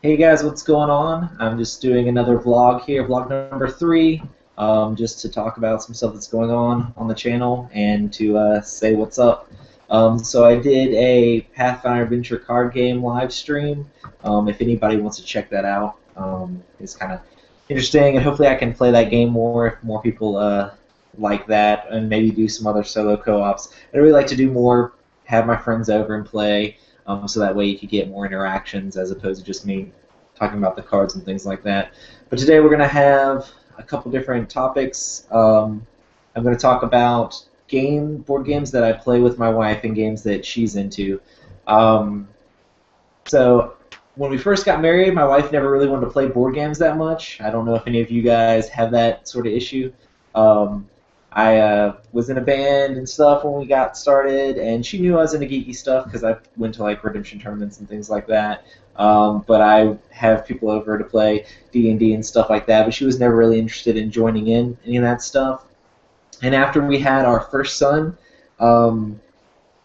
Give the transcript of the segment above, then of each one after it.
Hey guys, what's going on? I'm just doing another vlog here, vlog number 3, just to talk about some stuff that's going on the channel and to say what's up. So I did a Pathfinder Adventure card game live stream. If anybody wants to check that out, it's kind of interesting, and hopefully I can play that game more if more people like that, and maybe do some other solo co-ops. I'd really like to do more, have my friends over and play. So that way you could get more interactions as opposed to just me talking about the cards and things like that. But today we're going to have a couple different topics. I'm going to talk about board games that I play with my wife and games that she's into. Um, so when we first got married, my wife never really wanted to play board games that much. I don't know if any of you guys have that sort of issue. Um, I was in a band and stuff when we got started, and she knew I was into geeky stuff because I went to like redemption tournaments and things like that. But I have people over to play D&D and stuff like that, but she was never really interested in joining in any of that stuff. And after we had our first son, um,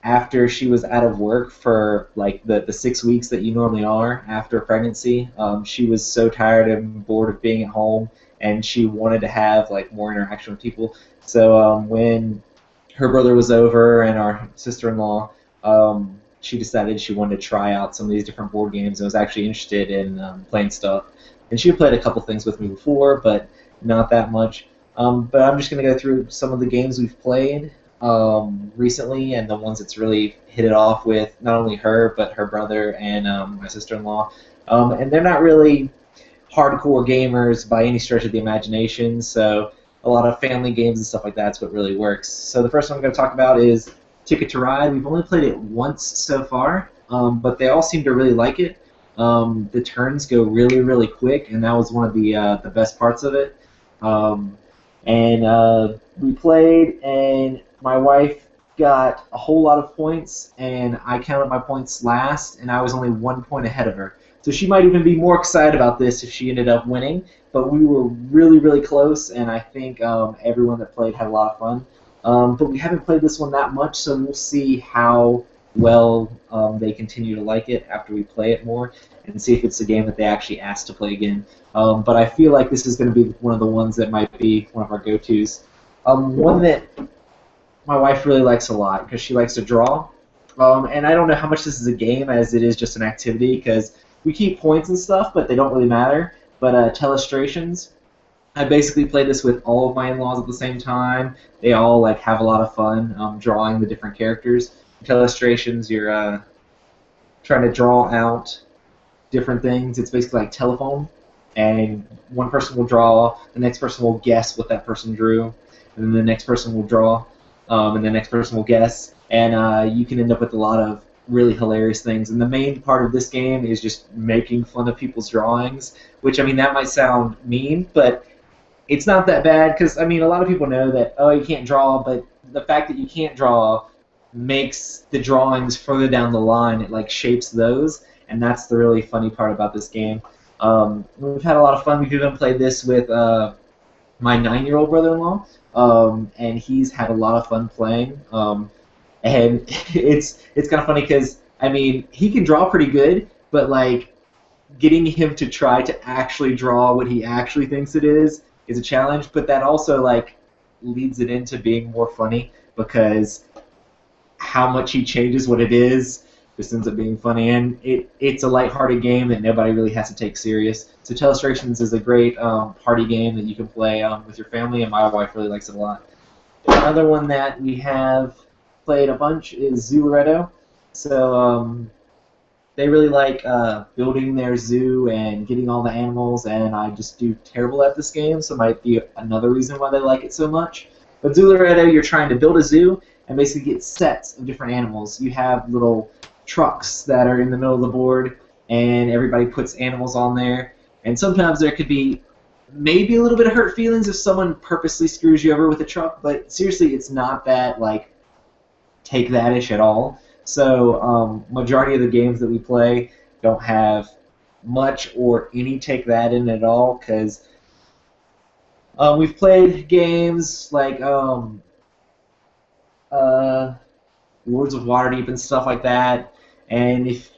after she was out of work for like the 6 weeks that you normally are after pregnancy, she was so tired and bored of being at home, and she wanted to have like more interaction with people. So when her brother was over and our sister-in-law, she decided she wanted to try out some of these different board games and was actually interested in playing stuff. And she had played a couple things with me before, but not that much. But I'm just going to go through some of the games we've played recently and the ones that's really hit it off with not only her but her brother and my sister-in-law. And they're not really hardcore gamers by any stretch of the imagination, so a lot of family games and stuff like that's what really works. So the first one I'm going to talk about is Ticket to Ride. We've only played it once so far, but they all seem to really like it. The turns go really, really quick, and that was one of the best parts of it. And we played, and my wife got a whole lot of points, and I counted my points last, and I was only 1 point ahead of her. So she might even be more excited about this if she ended up winning, but we were really, really close, and I think everyone that played had a lot of fun. But we haven't played this one that much, so we'll see how well they continue to like it after we play it more, and see if it's a game that they actually ask to play again. But I feel like this is going to be one of the ones that might be one of our go-tos. One that my wife really likes a lot because she likes to draw. And I don't know how much this is a game as it is just an activity because we keep points and stuff, but they don't really matter. But Telestrations, I basically play this with all of my in-laws at the same time. They all like have a lot of fun drawing the different characters. Telestrations, you're trying to draw out different things. It's basically like telephone, and one person will draw, the next person will guess what that person drew, and then the next person will draw, and the next person will guess, and you can end up with a lot of really hilarious things. And the main part of this game is just making fun of people's drawings, which, I mean, that might sound mean, but it's not that bad because, I mean, a lot of people know that, oh, you can't draw, but the fact that you can't draw makes the drawings further down the line. It, like, shapes those, and that's the really funny part about this game. We've had a lot of fun. We've even played this with my 9-year-old brother-in-law, and he's had a lot of fun playing. And it's kind of funny because, I mean, he can draw pretty good, but like getting him to try to actually draw what he actually thinks it is a challenge. But that also like leads it into being more funny because how much he changes what it is just ends up being funny. And it's a lighthearted game that nobody really has to take serious. So Telestrations is a great party game that you can play with your family, and my wife really likes it a lot. Another one that we have played a bunch is Zooleretto. So they really like building their zoo and getting all the animals, and I just do terrible at this game, so it might be another reason why they like it so much. But Zooleretto, you're trying to build a zoo and basically get sets of different animals. You have little trucks that are in the middle of the board, and everybody puts animals on there, and sometimes there could be maybe a little bit of hurt feelings if someone purposely screws you over with a truck, but seriously, it's not that like take that-ish at all. So majority of the games that we play don't have much or any take that in at all because we've played games like Lords of Waterdeep and stuff like that, and if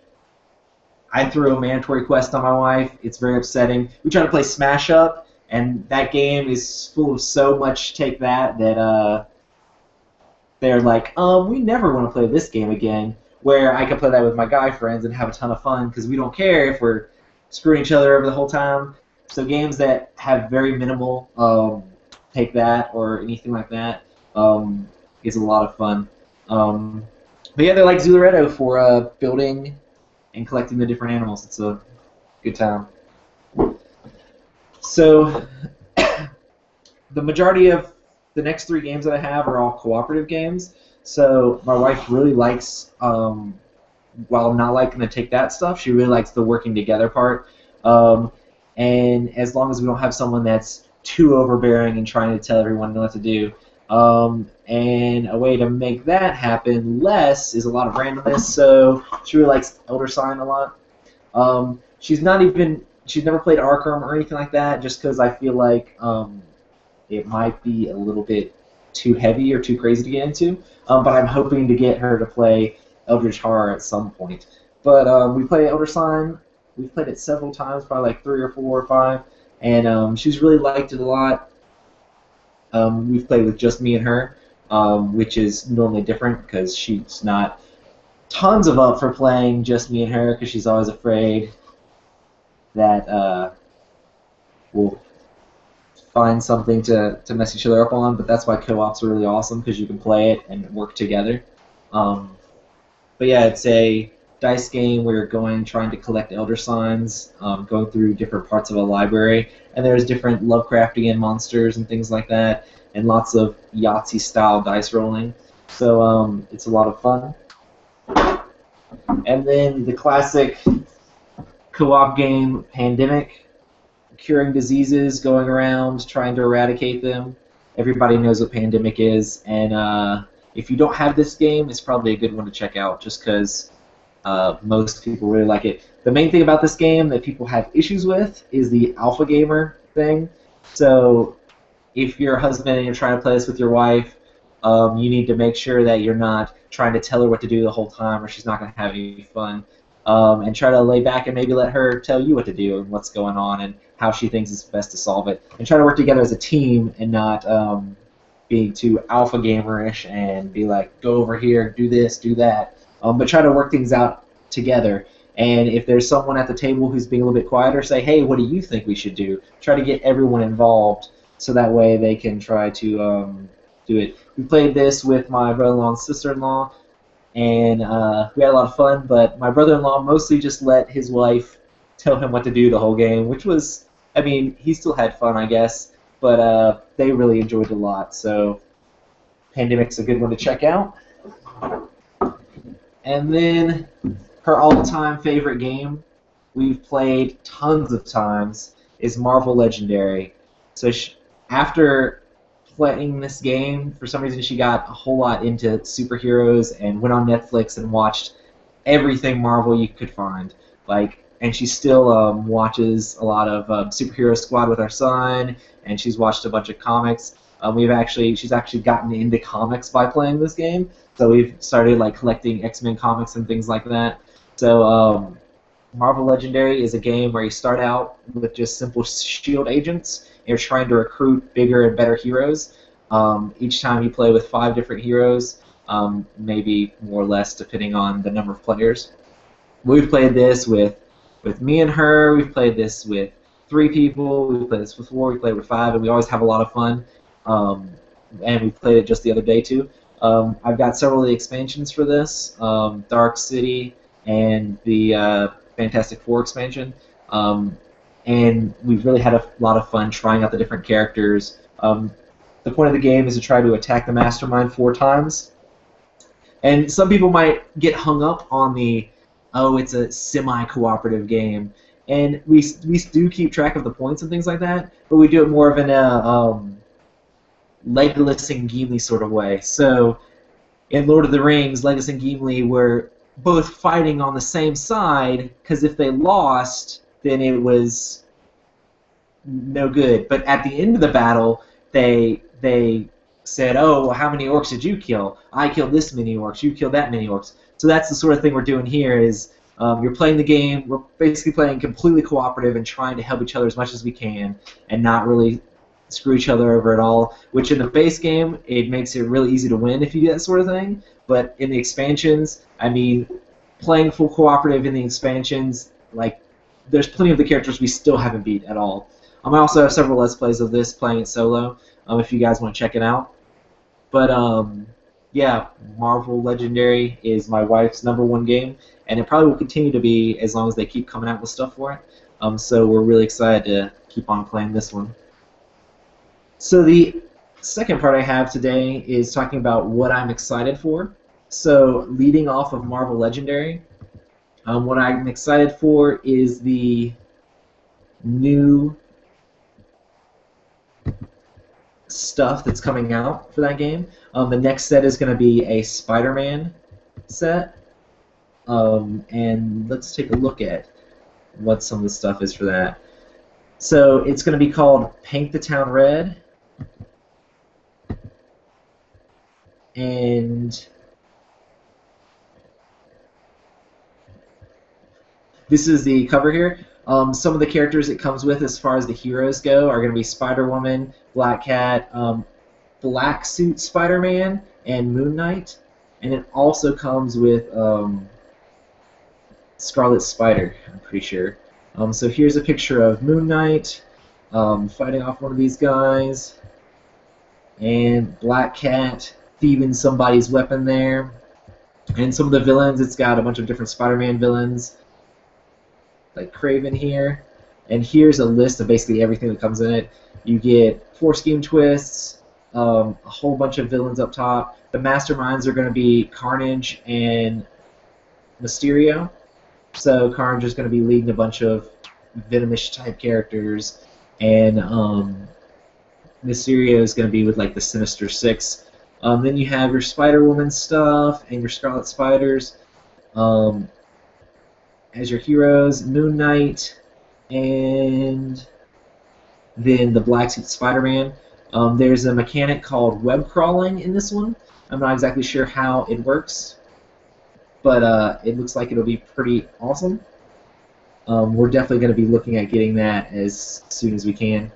I threw a mandatory quest on my wife. It's very upsetting. We try to play Smash Up, and that game is full of so much take that they're like, we never want to play this game again. Where I can play that with my guy friends and have a ton of fun because we don't care if we're screwing each other over the whole time. So games that have very minimal take that or anything like that is a lot of fun. But yeah, they're like Zularedo for building and collecting the different animals. It's a good time. So the majority of the next 3 games that I have are all cooperative games. So my wife really likes, while not liking the take that stuff, she really likes the working together part. And as long as we don't have someone that's too overbearing and trying to tell everyone what to do. And a way to make that happen less is a lot of randomness. So she really likes Elder Sign a lot. She's never played Arkham or anything like that, just because I feel like it might be a little bit too heavy or too crazy to get into. But I'm hoping to get her to play Eldritch Horror at some point. But we play Elder Sign. We've played it several times, probably like 3 or 4 or 5, and she's really liked it a lot. We've played with just me and her, which is normally different because she's not tons of up for playing just me and her because she's always afraid that we'll find something to mess each other up on. But that's why co-ops are really awesome because you can play it and work together. But yeah, it's a dice game where you're trying to collect elder signs, going through different parts of a library, and there's different Lovecraftian monsters and things like that, and lots of Yahtzee-style dice rolling. So it's a lot of fun. And then the classic co-op game, Pandemic, curing diseases, going around, trying to eradicate them. Everybody knows what Pandemic is, and if you don't have this game, it's probably a good one to check out, just because most people really like it. The main thing about this game that people have issues with is the alpha gamer thing. So if you're a husband and you're trying to play this with your wife, you need to make sure that you're not trying to tell her what to do the whole time or she's not going to have any fun. And try to lay back and maybe let her tell you what to do and what's going on and how she thinks is best to solve it. And try to work together as a team and not being too alpha gamerish and be like, go over here, do this, do that. But try to work things out together. And if there's someone at the table who's being a little bit quieter, say, hey, what do you think we should do? Try to get everyone involved so that way they can try to do it. We played this with my brother-in-law and sister-in-law, and we had a lot of fun, but my brother-in-law mostly just let his wife tell him what to do the whole game, which was, I mean, he still had fun, I guess, but they really enjoyed it a lot. So Pandemic's a good one to check out. And then her all-time favorite game we've played tons of times is Marvel Legendary. So after playing this game, for some reason she got a whole lot into superheroes and went on Netflix and watched everything Marvel you could find. And she still watches a lot of Superhero Squad with our son, and she's watched a bunch of comics. She's actually gotten into comics by playing this game. So we've started collecting X-Men comics and things like that. So Marvel Legendary is a game where you start out with just simple shield agents, and you're trying to recruit bigger and better heroes. Each time you play with 5 different heroes, maybe more or less depending on the number of players. We've played this with me and her. We've played this with 3 people. We've played this with 4. We played with 5, and we always have a lot of fun. And we played it just the other day too. I've got several of the expansions for this, Dark City and the Fantastic Four expansion, and we've really had a lot of fun trying out the different characters. The point of the game is to try to attack the mastermind 4 times, and some people might get hung up on it's a semi-cooperative game, and we do keep track of the points and things like that, but we do it more of in a Legolas and Gimli sort of way. So in Lord of the Rings, Legolas and Gimli were both fighting on the same side, because if they lost, then it was no good. But at the end of the battle, they said, oh, well, how many orcs did you kill? I killed this many orcs. You killed that many orcs. So that's the sort of thing we're doing here is You're playing the game. We're basically playing completely cooperative and trying to help each other as much as we can, and not really screw each other over at all. Which in the base game, it makes it really easy to win if you do that sort of thing. But in the expansions, I mean, playing full cooperative in the expansions, like, there's plenty of the characters we still haven't beat at all. I also have several Let's Plays of this playing it solo, if you guys want to check it out. But yeah, Marvel Legendary is my wife's #1 game, and it probably will continue to be as long as they keep coming out with stuff for it. So we're really excited to keep on playing this one. So the second part I have today is talking about what I'm excited for. So leading off of Marvel Legendary, what I'm excited for is the new stuff that's coming out for that game. The next set is going to be a Spider-Man set, and let's take a look at what some of the stuff is for that. So it's going to be called Paint the Town Red, and this is the cover here. Some of the characters it comes with as far as the heroes go are going to be Spider-Woman, Black Cat, Black Suit Spider-Man, and Moon Knight. And it also comes with Scarlet Spider, I'm pretty sure. So here's a picture of Moon Knight fighting off one of these guys, and Black Cat thieving somebody's weapon there. And some of the villains, it's got a bunch of different Spider-Man villains, like Craven here. And here's a list of basically everything that comes in it. You get 4 scheme twists, a whole bunch of villains up top. The masterminds are going to be Carnage and Mysterio. So Carnage is going to be leading a bunch of venomish type characters, and Mysterio is going to be with like the Sinister Six. Then you have your Spider-Woman stuff and your Scarlet Spiders as your heroes, Moon Knight, and then the Black Suit Spider-Man. There's a mechanic called web crawling in this one. I'm not exactly sure how it works, but it looks like it'll be pretty awesome. We're definitely going to be looking at getting that as soon as we can.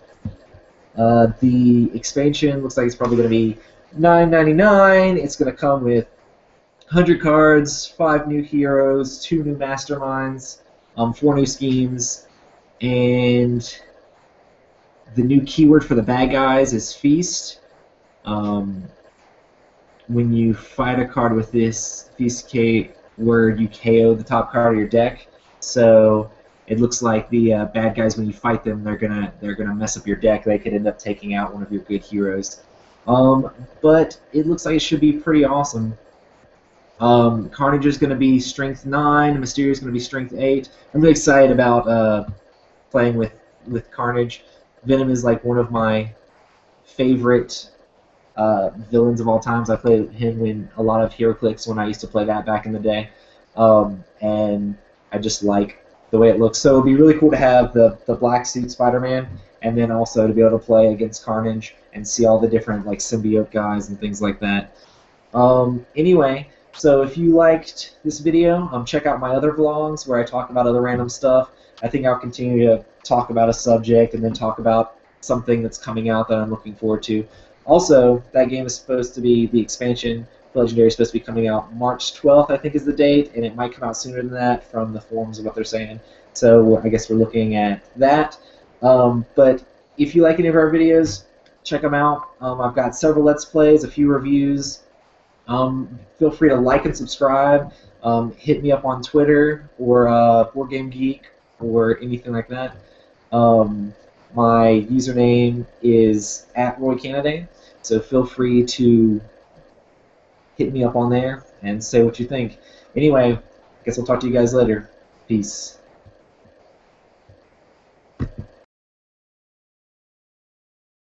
The expansion looks like it's probably going to be $9.99. It's going to come with 100 cards, 5 new heroes, 2 new masterminds, 4 new schemes, and the new keyword for the bad guys is Feast. When you fight a card with this Feast word, you KO the top card of your deck. So it looks like the bad guys, when you fight them, they're gonna mess up your deck. They could end up taking out one of your good heroes. But it looks like it should be pretty awesome. Carnage is going to be Strength 9. Mysterio is going to be Strength 8. I'm really excited about playing with Carnage. Venom is like one of my favorite villains of all times. I played him in a lot of HeroClix when I used to play that back in the day, and I just like the way it looks. So it'll be really cool to have the Black Suit Spider-Man, and then also to be able to play against Carnage and see all the different like symbiote guys and things like that. Anyway, so if you liked this video, check out my other vlogs where I talk about other random stuff. I think I'll continue to talk about a subject and then talk about something that's coming out that I'm looking forward to. Also, that game is supposed to be, the expansion, Legendary, is supposed to be coming out March 12th, I think is the date, and it might come out sooner than that from the forums of what they're saying. So I guess we're looking at that. But if you like any of our videos, check them out. I've got several Let's Plays, a few reviews. Feel free to like and subscribe. Hit me up on Twitter or BoardGameGeek or anything like that. My username is @Roycannaday, so feel free to hit me up on there and say what you think. Anyway, I guess I'll talk to you guys later. Peace.